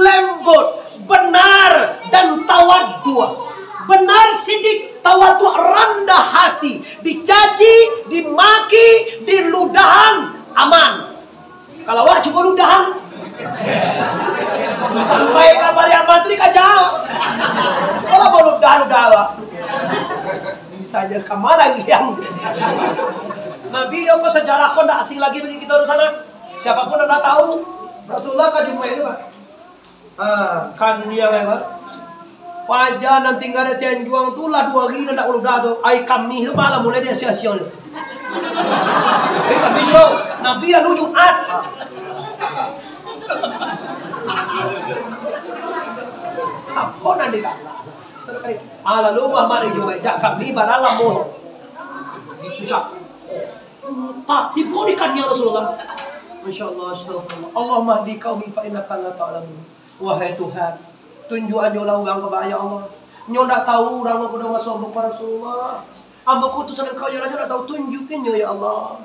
lembut, benar dan tawadhu. Benar sidik, tawadhu, rendah hati, dicaci, dimaki, ludahan aman. Kalau awak cuma ludahan sampai kabar yang mati kacau. Kalau mau ludahan awak saja kamu lagi yang Nabi yang sejarah kau tidak asing lagi bagi kita di sana. Siapapun anda tahu Rasulullah kan jumpa itu kan dia wajah nanti nggak ada tiang juang tuh lah 2 hari tidak udah tuh. Ay kami itu malah mulai dia sia-sia nih. Kami show Nabi lalu Jumat. Apa nanti kan? Lalu Muhammad juga jak kami baralam mo. Jak. Tak tipu ni kan ya Rasulullah. Masya Allah, astagfirullah. Allahumma hdi qaumi fa innaka la ta'lamun. Wahai Tuhan, tunjuk aja lah orang kebaya Allah. Nyo nak tahu orang aku dah masuk kepada Rasulullah. Amba kutusan engkau ya Raja nak tahu tunjukinnya ya Allah.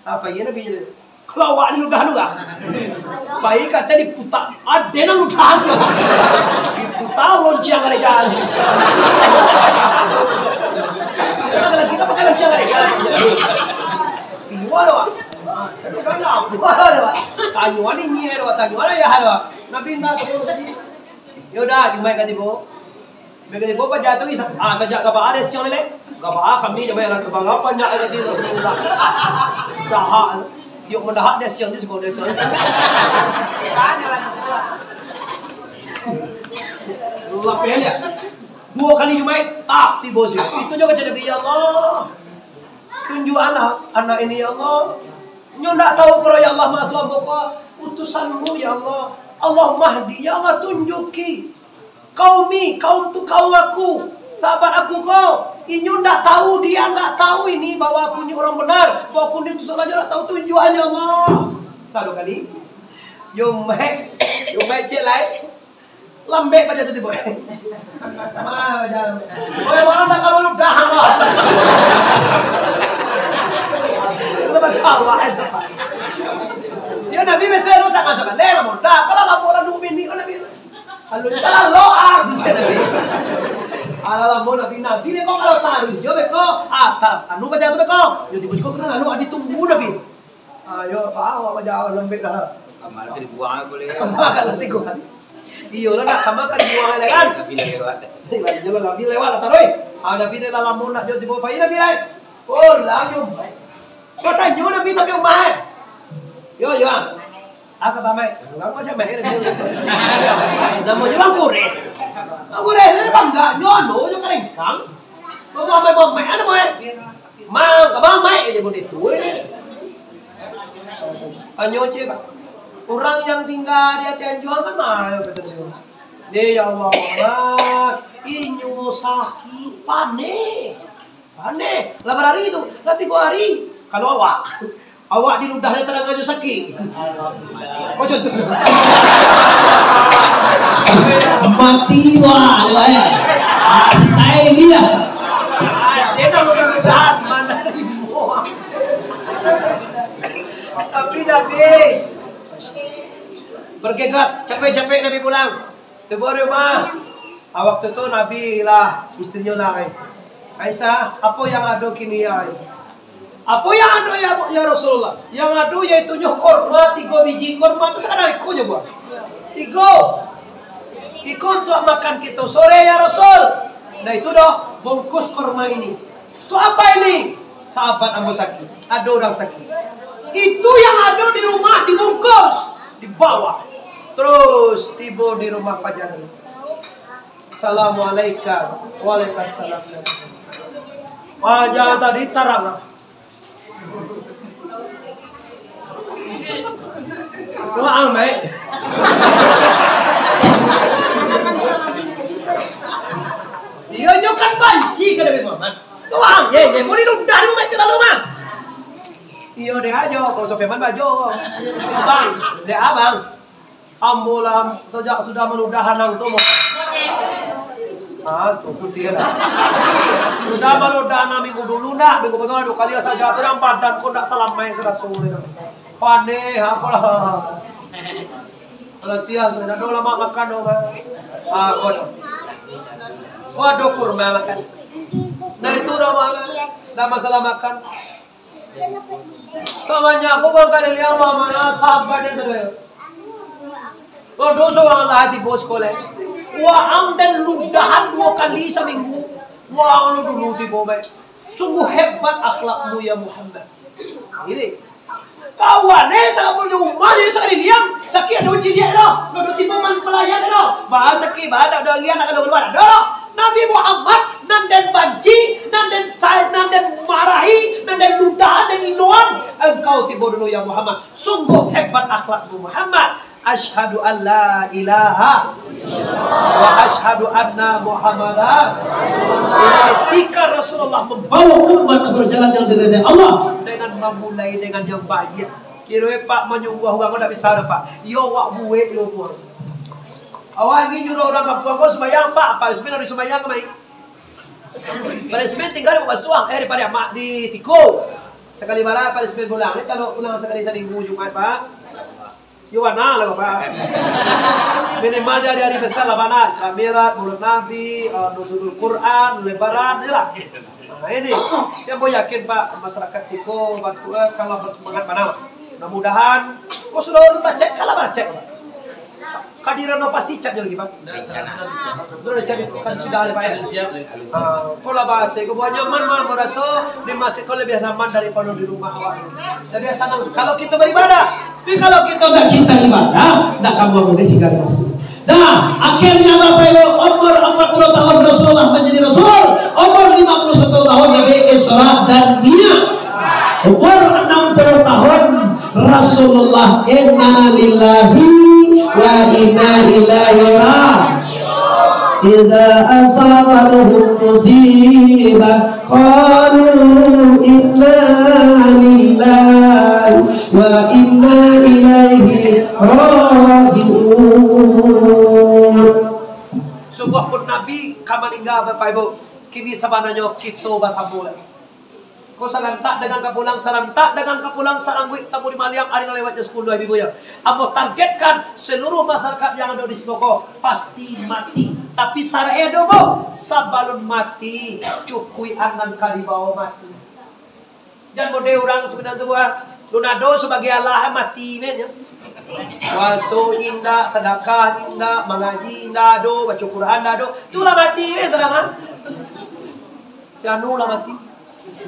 Apa ya Nabi jadi? Kalau awak ni ludah juga. Baik kata diputar. Ada nak ludah tu. Diputar lonceng ada jalan. Kalau kita pakai lonceng ada jalan. Piwa doa. Tanyuan ini ya, tanyuan ya halo. Nabi nak tadi. Yaudah, cuma kata ibu. Mereka ibu apa jatuh is. Sejak kabar ada siang ni. Kabar kami jemaah nak kabar apa nak kata itu. Dah. Yuk mendah dia siang ni sekolah dia siang. Lapel ya. 2 kali Jumaat tak tiba sih. Itu juga jadi ya Allah. Tunjuk anak ini ya Allah. Nyo nak tahu kalau ya Allah masuk apa utusanmu ya Allah. Allah mahdi ya Allah tunjuki. Kaum tu kaum aku, sahabat aku kau. Inyo nak tahu dia nak tahu ini bahwa aku ni orang benar, bahwa aku ni utusan aja nak tahu tunjukannya Allah. Lalu kali yo mai cek lai. Lambek baca tu tiba. Mana baca. Oi mana tak kalau dah Allah. Masalah itu. Ya Nabi mesej lu sama-sama. Lela muda. Kalau laporan dulu ini kan Nabi. Kalau jalan lo Nabi. Ala Nabi beko kalau taruh jo beko atap. Anu baca tu beko. Yo dibujuk kena lalu adi tunggu Nabi. Ayo Pak awak baca lembek dah. Kamar ke dibuang boleh. Kamar kan nanti gua. Iyo lah nak kamar kan dibuang kan. Nabi lewat. Jalan Nabi lewat taruh. Nabi ni dalam mun nak jo dibawa pai Nabi ai. Oh lah yo. Kata nyo Nabi sampai umah. Yo. Aku pamai. Enggak mau sampai ini. Nama juga Kures. Kures ni bangga nyono jo kalengkang. Mau pamai ana mau. Mau ka pamai aja begitu. Anyo cek. Orang yang tinggal di Cianjuang kan mah betul. Dia ya Allah. Inyo sakit panik. Lah hari itu, lah 3 hari. Kalau awak di ludahnya terang aja sakit. Oh contoh. Mati wah ya. Asai dia. Dia dah ludah mana ribu. Tapi Nabi bergegas capek-capek Nabi pulang. Tiba rumah. Waktu itu Nabi lah istrinya lah Aisyah, apa yang ada kini ya Aisyah? Apa yang ada ya Rasulullah? Yang ada yaitu korma 3 biji korma itu sekarang ikut juga. Ikut untuk makan kita sore ya Rasul. Nah itu dah bungkus korma ini. Itu apa ini? Sahabat Abu Sakit. Ada orang sakit. Itu yang ada di rumah dibungkus, dibawa. Terus tiba di rumah Pak Jadri. Assalamualaikum. Waalaikumsalam. Wajah tadi terang. Wah, baik. Dia nyokan banci ke Nabi Muhammad. Wah, ye, mau diludah di rumah itu lalu mah. Iya deh aja, kalau sampai mana baju. Bang, deh abang. Ambulam sejak sudah meludah hanang tu mau. Tuh putih lah. Sudah meludah minggu dulu dah, minggu pertama 2 kali saja. Terang badan kau tak salam main serasa sulit. Pandai, apa lah. Latihan sudah ada lama makan dong. Kau ada kurma makan. Nah itu dah masalah makan. Samanya aku kan kali lihat mana sahabat dan saudara. Kalau dosa orang lah hati bos kolej. Wah dan ludahan 2 kali seminggu. Wah lu dulu di bawah. Sungguh hebat akhlakmu ya Muhammad. Ini kawan sangat punya umat jadi sekali diam. Sakit ada uci dia dah. Ada tiba man pelayan dah. Bahasa sakit bahasa ada lian nak ada keluar dah. Nabi Muhammad nandan banci, nandan said, nandan marahi, nandan ludahan dan inuan. Engkau tiba dulu ya Muhammad. Sungguh hebat akhlakmu Muhammad. Asyhadu an la ilaha wa asyhadu anna Muhammadan. Ketika Rasulullah membawa umat berjalan yang diridai Allah dengan memulai dengan yang baik. Kira Pak menyungguh orang tak bisa Pak. Yo wak buwe lo pun. Awak ingin nyuruh orang kampung kau sembahyang Pak. Parismen harus sembahyang kemai. Parismen tinggal di Basuang. Daripada mak di Tiko. Sekali malam parismen pulang. Kalau pulang sekali seminggu Jumat Pak. Yuwana lah Pak. Minimal dari hari besar lah mana. Isra Mi'raj, Maulid Nabi, Nuzulul Quran, Lebaran, inilah. Nah ini yang mau yakin Pak masyarakat Tiko bantu kalau bersemangat mana. Mudah-mudahan kau sudah baca kalau baca Pak. Kadiran apa sih cat lagi Pak? Sudah cari kan sudah ada Pak ya. Kalau bahasa itu buat nyaman mal merasa di masjid kau lebih nyaman daripada di rumah awak. Jadi senang kalau kita beribadah. Tapi kalau kita nggak cinta ibadah, nggak kamu mau bersihkan di masjid. Nah, akhirnya Bapak Ibu umur 40 tahun Rasulullah menjadi Rasul, umur 51 tahun Nabi Isra dan Mi'raj. Umur 60 tahun Rasulullah inna lillahi wa inna ilaihi raji'un. Iza asabatuhum musibah qalu inna lillahi wa inna ilaihi raji'un. Sungguh pun Nabi kamaninggal Bapak Ibu. Kini sebenarnya kita bahasa bola. Kau sarantak dengan kapulang, sarang buik tamu di Maliang hari lewatnya 10 ibu ya. Aku targetkan seluruh masyarakat yang ada di Siboko pasti mati. Tapi saraya dobo sabalun mati, cukui angan kali bawa mati. Dan mode orang sebenarnya buat lunado sebagai Allah mati men ya. Waso indah, sedekah indah, mengaji indah do, baca Quran indah do. Itulah mati men terangan. Si anu lah mati.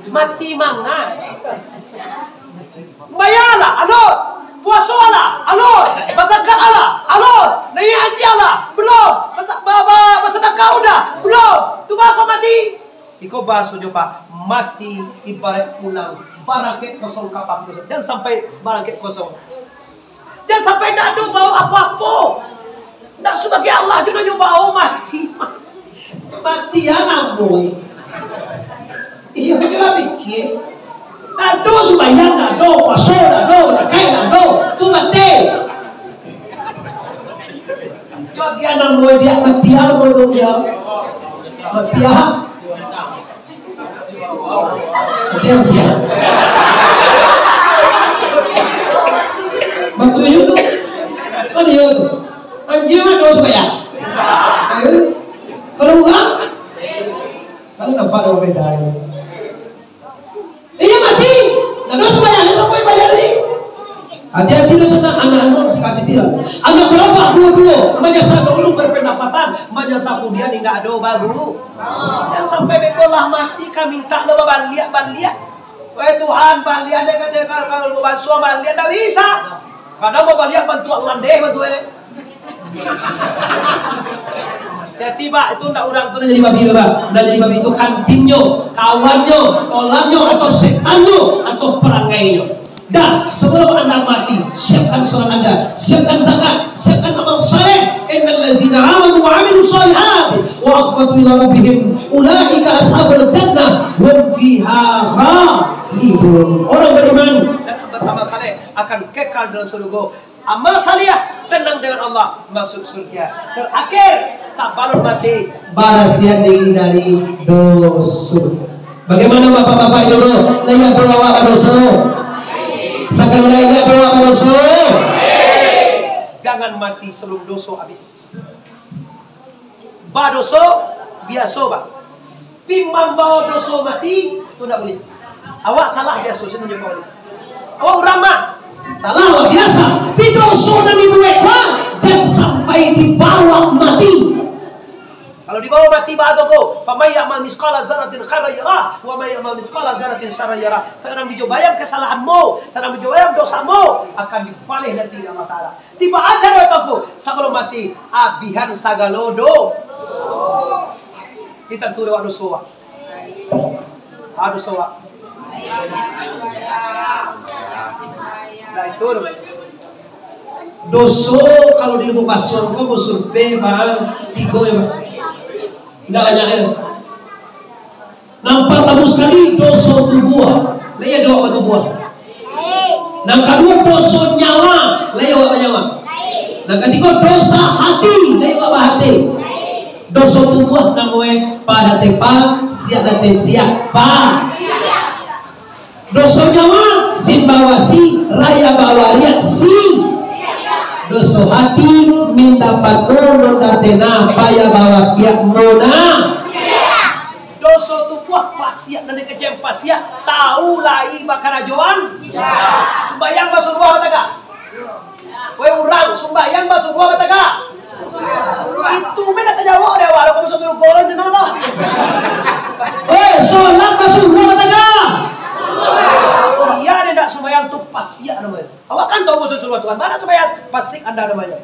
Mati manga. Bayalah, alot. Puasa Allah, alot. Berzakat Allah, alot. Naik haji Allah, belum. Bersedekah udah, belum. Tu kau mati. Iko bahas Pak, mati ibarat pulang. Barangkit kosong kapal kosong. Jangan sampai barangkit kosong. Jangan sampai tak ada bau apa-apa. Tak sebagai Allah juga bau mati. Mati ya namboi. Iya kita pikir, nado sembahyang nado, puasa nado, zakat nado, tu mati. Coba dia nambah dia mati apa tu dia? Mati apa? Mati apa? Mati itu, mana itu? Anjing nado sembahyang. Kalau enggak, kalau nampak ada beda. Iya mati. Nado sembahyang sampai bayar tadi. Hati-hati dosa anak-anak sekali tidak. Anak berapa? Dua-dua. Majasa dulu berpendapatan. Majasa kemudian tidak ada bagu. Dan sampai bekolah mati kami minta lo baliak. Wahai Tuhan baliak dengan kalau basuh baliak tidak bisa. Kadang mau baliak bantu Allah deh bantu ya tiba itu ndak orang tu jadi babi Pak. Ndak jadi babi itu kantinnya, kawannya, tolannya atau setannya atau perangainya. Dah sebelum anda mati, siapkan sholat anda, siapkan zakat, siapkan amal saleh. Innal ladzina amanu wa 'amilus shalihati wa aqbatu ila rabbihim ulaika ashabul jannah hum fiha khalidun. Orang beriman dan beramal saleh akan kekal dalam surga. Amal saleh tenang dengan Allah masuk surga. Terakhir sabarun mati balas yang dari dosa. Bagaimana bapak-bapak jodoh layak berlawa dosa? Sekali layak berlawa dosa. Jangan mati sebelum dosa habis. Dosa biasa Pak. Pimbang bawa dosa mati itu tidak boleh. Awak salah biasa sih menjadi. Awak urama Salah biasa. Pidoso dan dibuekwa jangan sampai dibawa mati. Kalau dibawa mati bahagiaku, famay ya'mal misqala dzarratin khairan yarah, wa may ya'mal misqala dzarratin syarran yarah. Sekarang dijobayang kesalahanmu, sekarang dijobayang dosamu akan dipalih nanti Allah Taala. Tiba aja doaku, sebelum mati abihan sagalodo. Ditanturi wa dosa. Dosa. Nah itu doso kalau di lubuk pasun kau survei bang tiga ya bang. Tidak banyak ya. Nampak tabu sekali dosa tubuh. Laya doa ke tubuh. Yang kedua dosa nyawa. Laya apa nyawa? Yang ketiga dosa hati. Laya apa hati? Dosa tubuh namanya pada tepa siap date siapa. Dosa nyawa simbawasi raya bawaria si. Dosa hati minta patron datena paya bawa kiak nona. Dosa tubuh pasiak dan kecem pasiak tahu lai bakal ajoan. Sumbayang basuruah bataga. Wei urang sumbayang basuruah bataga. Itu mena tajawa dia waro kamu suruh golan jenana. Wei solat basuruah bataga. Sia dia tak sembahyang tu pasiak namanya. Awak kan tahu musuh suruh Tuhan. Mana sembahyang? Pasik anda namanya.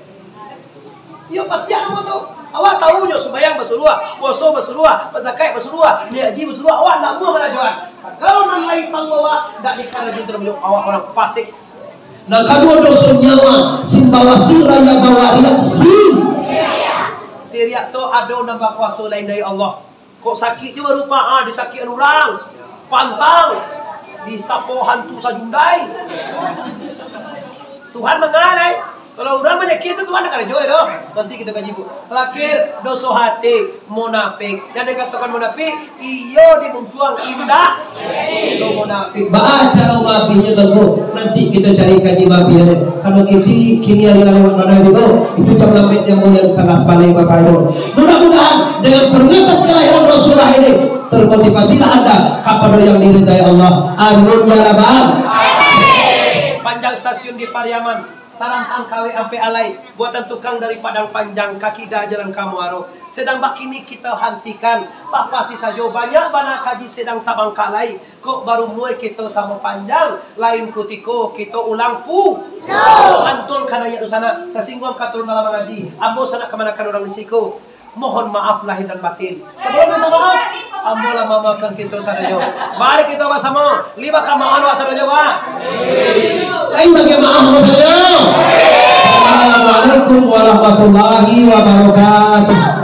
Ya pasiak nama tu. Awak tahu je sembahyang bersuruh, puasa bersuruh, berzakat bersuruh, ni haji bersuruh. Awak nak buat mana jual? Kalau nak lain panggawa, tak dikala jin terbujuk. Awak orang fasik. Nah kedua dosa nyawa simbawasi raya bawaria si. Siriak tu ada nambah kuasa lain dari Allah. Kok sakit je berupa disakit orang, pantang. Disapo hantu sajundai. Tuhan mengalai. Kalau orang menyakit itu Tuhan akan jauh dah. Nanti kita kaji bu. Terakhir dosa hati munafik. Yang dikatakan munafik, iyo dimuntuang indah. Itu munafik. Baca mafinya tunggu. Nanti kita cari kaji mafinya. Kalau kini hari lewat mana itu jam lambat yang mulia setengah sebalik bapak itu. Mudah-mudahan dengan peringatan kelahiran Rasulullah ini termotivasilah anda kapan yang diridai Allah. Amin ya rabbal. Panjang stasiun di Pariaman. Tarantang kawe ampe alai buatan tukang dari Padang Panjang kaki dah jalan kamu aro sedang bakini kita hentikan papati saja banyak bana kaji sedang tabang kalai kok baru mulai kita sama panjang lain kutiko kita ulang pu antul kana ya sana tersinggung katurun dalam ngaji ambo sana kemanakan orang risiko mohon maaf lahir dan batin sebelum minta maaf ambo lah mamakan kita sadajo mari kita bersama lima kamaan wasadajo wa Ayo bagi maaf saja. Assalamualaikum warahmatullahi wabarakatuh.